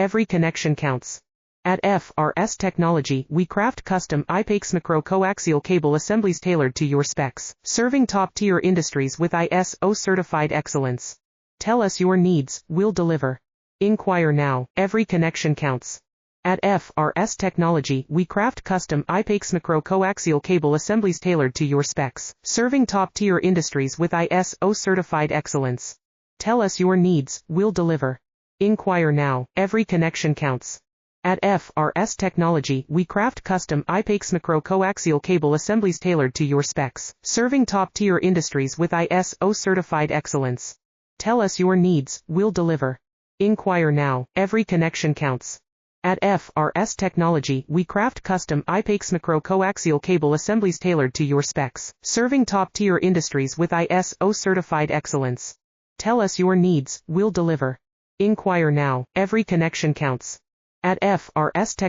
every connection counts. At FRS Technology, we craft custom IPAX macro-coaxial cable assemblies tailored to your specs, serving top-tier industries with ISO certified excellence. Tell us your needs, we'll deliver. Inquire now, every connection counts. At FRS Technology, we craft custom IPAX macro-coaxial cable assemblies tailored to your specs, serving top-tier industries with ISO certified excellence. Tell us your needs, we'll deliver. Inquire now, every connection counts. At FRS Technology, we craft custom IPAX macro-coaxial cable assemblies tailored to your specs, serving top-tier industries with ISO certified excellence. Tell us your needs, we'll deliver. Inquire now, every connection counts. At FRS Technology, we craft custom IPAX macro-coaxial cable assemblies tailored to your specs, serving top-tier industries with ISO certified excellence. Tell us your needs, we'll deliver. Inquire now, every connection counts. At FRS Tech